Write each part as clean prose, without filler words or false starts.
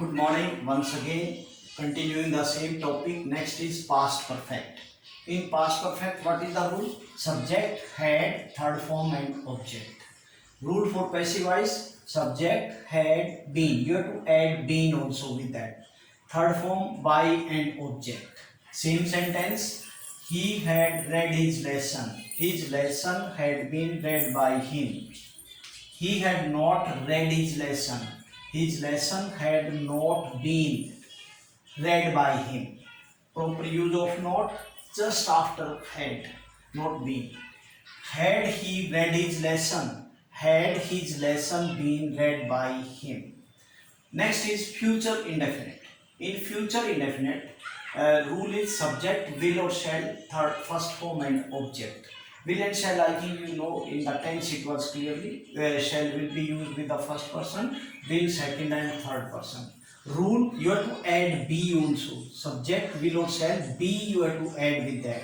Good morning once again. Continuing the same topic. Next is past perfect. In past perfect, what is the rule? Subject, had, third form, and object. Rule for passive voice: subject, had, been. You have to add been also with that. Third form, by and object. Same sentence. He had read his lesson. His lesson had been read by him. He had not read his lesson. His lesson had not been read by him. Proper use of not just after had, not been. Had he read his lesson? Had his lesson been read by him? Next is future indefinite. In future indefinite, rule is subject, will or shall, third, first form and object. Will and shall, I think you know, in the tense it was clearly, shall will be used with the first person, will second and third person. Rule, you have to add be also. Subject, will or shall, be you have to add with that.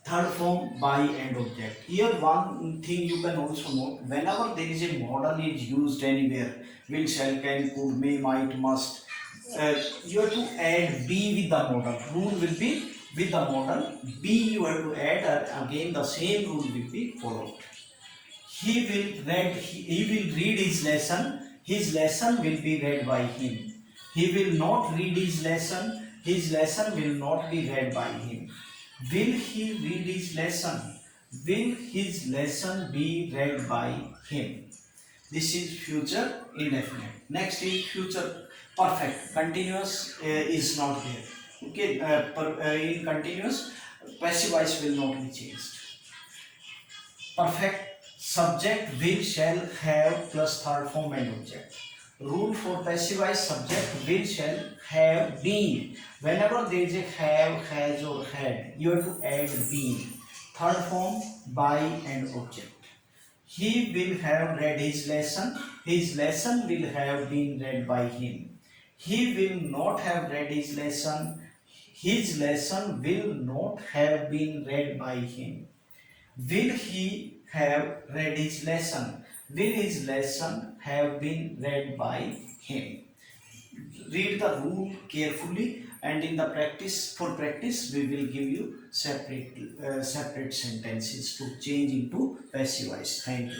Third form, by and object. Here one thing you can also note, whenever there is a modal is used anywhere, will, shall, can, could, may, might, must, you have to add be with the modal. Rule will be with the modal, be you have to add, again the same rule will be followed. He will read his lesson will be read by him. He will not read his lesson will not be read by him. Will he read his lesson? Will his lesson be read by him? This is future indefinite. Next is future perfect. Continuous is not there. Okay, in continuous, passive voice will not be changed. Perfect subject, will, shall, have plus third form and object. Rule for passive voice: subject, will, shall, have, been. Whenever there is a have, has or had, you have to add been. Third form, by and object. He will have read his lesson. His lesson will have been read by him. He will not have read his lesson. His lesson will not have been read by him. Will he have read his lesson? Will his lesson have been read by him? Read the rule carefully, and in the practice we will give you separate sentences to change into passive voice. Thank you.